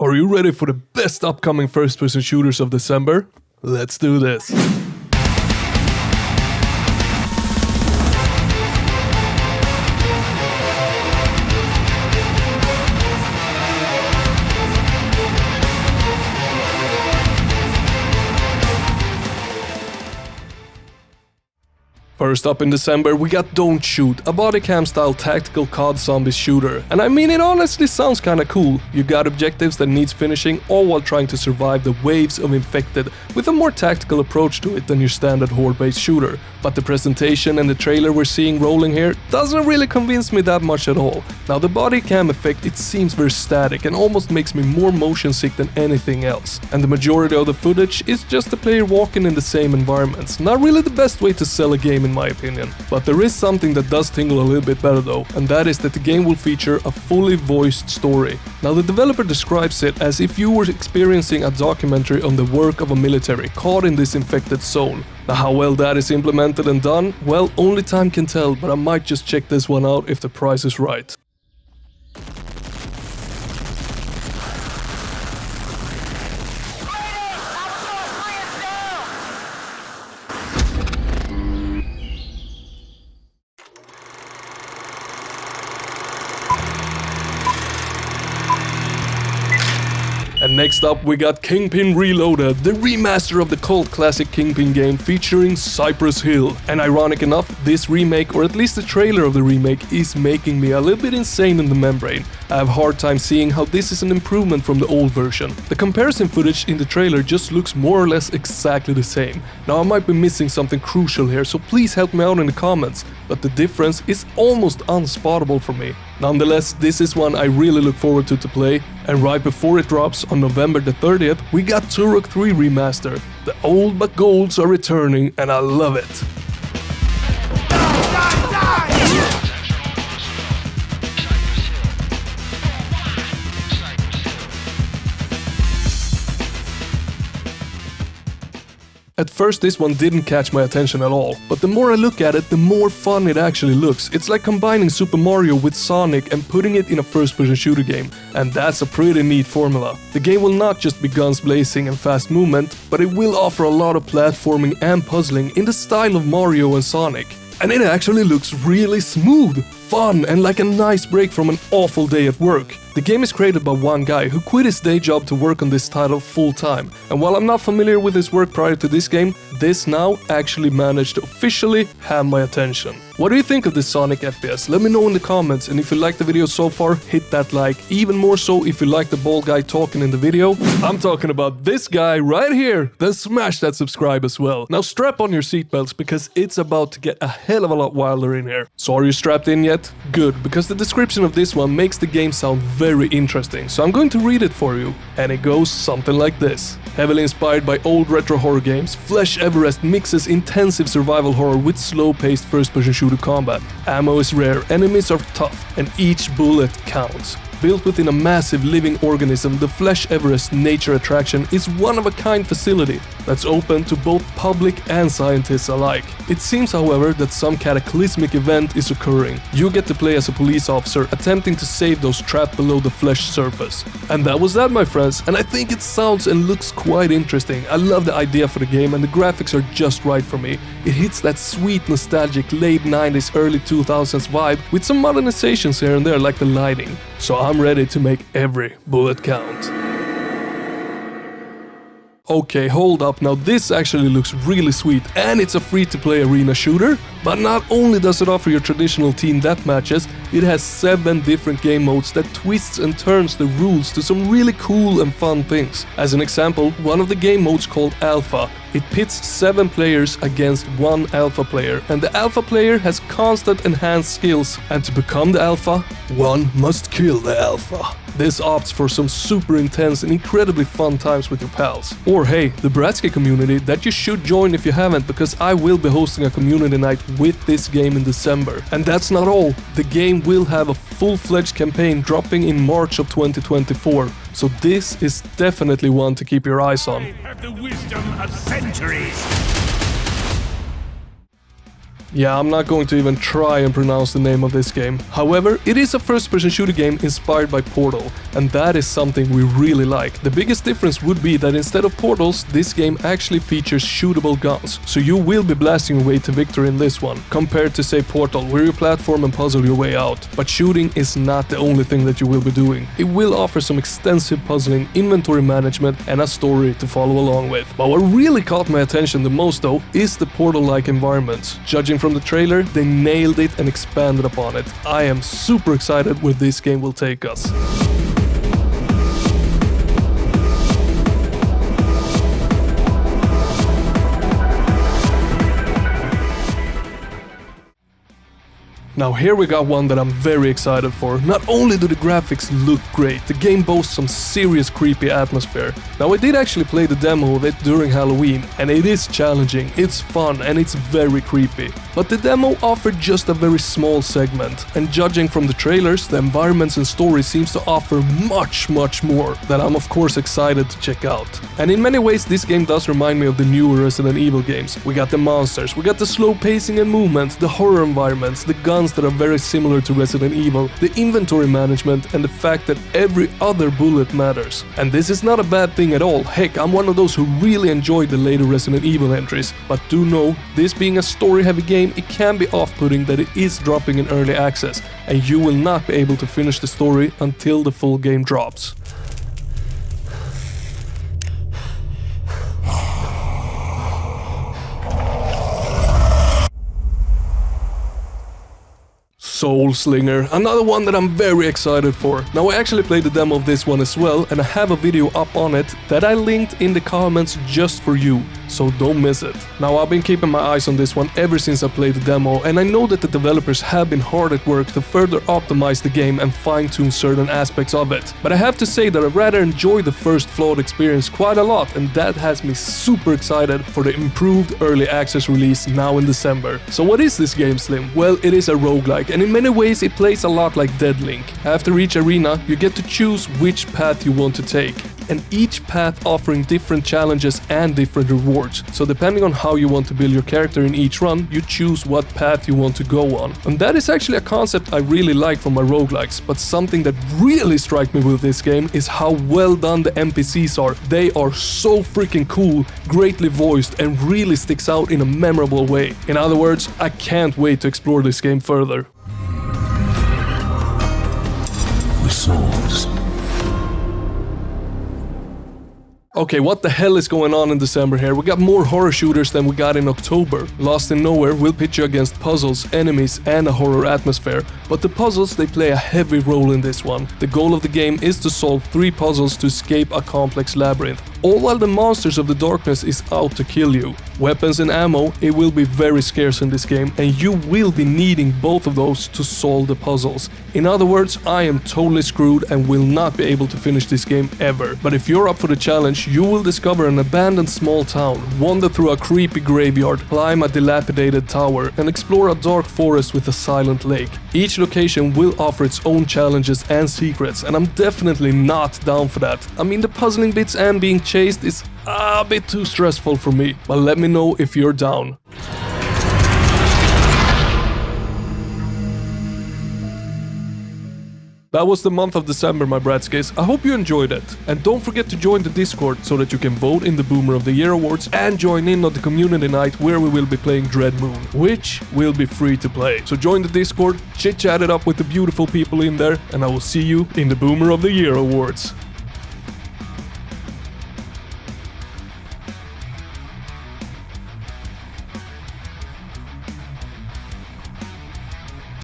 Are you ready for the best upcoming first-person shooters of December? Let's do this! First up in December, we got Don't Shoot, a bodycam style tactical COD zombie shooter. And I mean, it honestly sounds kinda cool. You got objectives that needs finishing, all while trying to survive the waves of infected, with a more tactical approach to it than your standard horde-based shooter. But the presentation and the trailer we're seeing rolling here doesn't really convince me that much at all. Now the bodycam effect, it seems very static and almost makes me more motion sick than anything else. And the majority of the footage is just the player walking in the same environments. Not really the best way to sell a game in my opinion. But there is something that does tingle a little bit better though, and that is that the game will feature a fully voiced story. Now the developer describes it as if you were experiencing a documentary on the work of a military caught in this infected zone. Now how well that is implemented and done, well, only time can tell, but I might just check this one out if the price is right. And next up we got Kingpin Reloaded, the remaster of the cult classic Kingpin game featuring Cypress Hill. And ironic enough, this remake, or at least the trailer of the remake, is making me a little bit insane in the membrane. I have a hard time seeing how this is an improvement from the old version. The comparison footage in the trailer just looks more or less exactly the same. Now I might be missing something crucial here, so please help me out in the comments, but the difference is almost unspottable for me. Nonetheless, this is one I really look forward to play, and right before it drops on November the 30th, we got Turok 3 Remaster. The old but golds are returning, and I love it. At first this one didn't catch my attention at all, but the more I look at it, the more fun it actually looks. It's like combining Super Mario with Sonic and putting it in a first-person shooter game, and that's a pretty neat formula. The game will not just be guns blazing and fast movement, but it will offer a lot of platforming and puzzling in the style of Mario and Sonic. And it actually looks really smooth, fun, and like a nice break from an awful day at work. The game is created by one guy who quit his day job to work on this title full-time, and while I'm not familiar with his work prior to this game, this now actually managed to officially have my attention. What do you think of this Sonic FPS? Let me know in the comments, and if you liked the video so far, hit that like. Even more so if you like the bald guy talking in the video. I'm talking about this guy right here. Then smash that subscribe as well. Now strap on your seatbelts because it's about to get a hell of a lot wilder in here. So are you strapped in yet? Good, because the description of this one makes the game sound very interesting, so I'm going to read it for you, and it goes something like this. Heavily inspired by old retro horror games, Everest mixes intensive survival horror with slow-paced first-person shooter combat. Ammo is rare, enemies are tough, and each bullet counts. Built within a massive living organism, the Everest nature attraction is one-of-a-kind facility that's open to both public and scientists alike. It seems, however, that some cataclysmic event is occurring. You get to play as a police officer attempting to save those trapped below the flesh surface. And that was that, my friends, and I think it sounds and looks quite interesting. I love the idea for the game, and the graphics are just right for me. It hits that sweet nostalgic late 90s, early 2000s vibe with some modernizations here and there like the lighting. So I'm ready to make every bullet count. Okay, hold up, now this actually looks really sweet, and it's a free-to-play arena shooter. But not only does it offer your traditional team deathmatches, it has 7 different game modes that twists and turns the rules to some really cool and fun things. As an example, one of the game modes called Alpha. It pits 7 players against 1 alpha player, and the alpha player has constant enhanced skills, and to become the alpha, one must kill the alpha. This opts for some super intense and incredibly fun times with your pals. Or hey, the Bratsky community that you should join if you haven't, because I will be hosting a community night with this game in December. And that's not all, the game will have a full-fledged campaign dropping in March of 2024. So this is definitely one to keep your eyes on. I have the wisdom of centuries. Yeah, I'm not going to even try and pronounce the name of this game. However, it is a first-person shooter game inspired by Portal, and that is something we really like. The biggest difference would be that instead of portals, this game actually features shootable guns, so you will be blasting your way to victory in this one, compared to say Portal, where you platform and puzzle your way out. But shooting is not the only thing that you will be doing. It will offer some extensive puzzling, inventory management, and a story to follow along with. But what really caught my attention the most though is the Portal-like environments. Judging from the trailer, they nailed it and expanded upon it. I am super excited where this game will take us. Now here we got one that I'm very excited for. Not only do the graphics look great, the game boasts some serious creepy atmosphere. Now I did actually play the demo of it during Halloween, and it is challenging, it's fun, and it's very creepy. But the demo offered just a very small segment, and judging from the trailers, the environments and story seems to offer much more that I'm of course excited to check out. And in many ways this game does remind me of the newer Resident Evil games. We got the monsters, we got the slow pacing and movement, the horror environments, the guns that are very similar to Resident Evil, the inventory management, and the fact that every other bullet matters. And this is not a bad thing at all. Heck, I'm one of those who really enjoyed the later Resident Evil entries, but do know, this being a story-heavy game, it can be off-putting that it is dropping in early access, and you will not be able to finish the story until the full game drops. Soulslinger, another one that I'm very excited for. Now I actually played the demo of this one as well, and I have a video up on it that I linked in the comments just for you, so don't miss it. Now I've been keeping my eyes on this one ever since I played the demo, and I know that the developers have been hard at work to further optimize the game and fine-tune certain aspects of it. But I have to say that I rather enjoyed the first flawed experience quite a lot, and that has me super excited for the improved early access release now in December. So what is this game, Slim? Well, it is a roguelike, and in many ways it plays a lot like Dead Link. After each arena, you get to choose which path you want to take, and each path offering different challenges and different rewards. So depending on how you want to build your character in each run, you choose what path you want to go on. And that is actually a concept I really like from my roguelikes, but something that really struck me with this game is how well done the NPCs are. They are so freaking cool, greatly voiced, and really sticks out in a memorable way. In other words, I can't wait to explore this game further. The souls. Okay, what the hell is going on in December here? We got more horror shooters than we got in October. Lost in Nowhere will pit you against puzzles, enemies, and a horror atmosphere. But the puzzles, they play a heavy role in this one. The goal of the game is to solve 3 puzzles to escape a complex labyrinth, all while the monsters of the darkness is out to kill you. Weapons and ammo, it will be very scarce in this game, and you will be needing both of those to solve the puzzles. In other words, I am totally screwed and will not be able to finish this game ever. But if you're up for the challenge, you will discover an abandoned small town, wander through a creepy graveyard, climb a dilapidated tower, and explore a dark forest with a silent lake. Each location will offer its own challenges and secrets, and I'm definitely not down for that. I mean, the puzzling bits and being chased is a bit too stressful for me, but let me know if you're down. That was the month of December, my bratskis. I hope you enjoyed it. And don't forget to join the Discord so that you can vote in the Boomer of the Year awards and join in on the community night where we will be playing DreadMoon, which will be free to play. So join the Discord, chit-chat it up with the beautiful people in there, and I will see you in the Boomer of the Year awards.